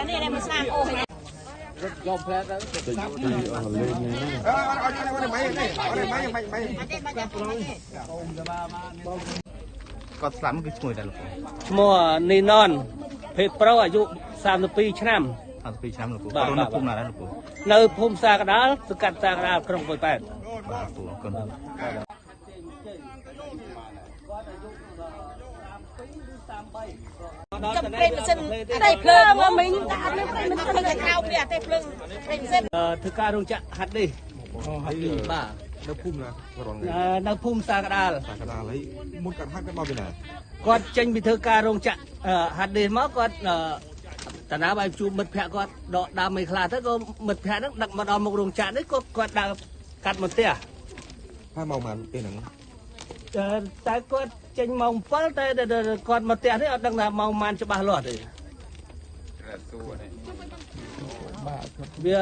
này này mà sang ô Dòng phép đó. Có sắm cái mùi đây luôn. Mùa nì non, phê proอายุ32 ឆ្នាំ 32 ឆ្នាំលោកគ្រូគាត់នៅភូមិណាដែរលោកគ្រូ នៅភូមិសាកដាលសង្កាត់សាកដាលក្រុងប៉ោយប៉ែត បាទគ្រូអរគុណ ចំព្រៃមិនសិនតែភ្លើងមិញតែអត់មានព្រៃមិនសិនតែក្រៅព្រះតែភ្លើងព្រៃមិនសិន ធ្វើការរោងចក្រហាត់នេះបាទ នៅភូមិណារង នៅភូមិសាកដាល សាកដាលហើយមុនកាត់ហាត់មកពីណា គាត់ចេញពីធ្វើការរោងចក្រហាត់នេះមកគាត់តាណាបាយជួបមិត្តភក្តិគាត់ដកដើមមិនខ្លះទៅក៏មិត្តភក្តិហ្នឹងដឹកមកដល់មុខរោងចក្រនេះគាត់ដើរកាត់មកផ្ទះ ហើយមកបានពេលហ្នឹង តែគាត់ចេញម៉ោង 7 តែគាត់មកផ្ទះនេះអត់ដឹងថាម៉ោងប៉ុន្មានច្បាស់លាស់ទេវា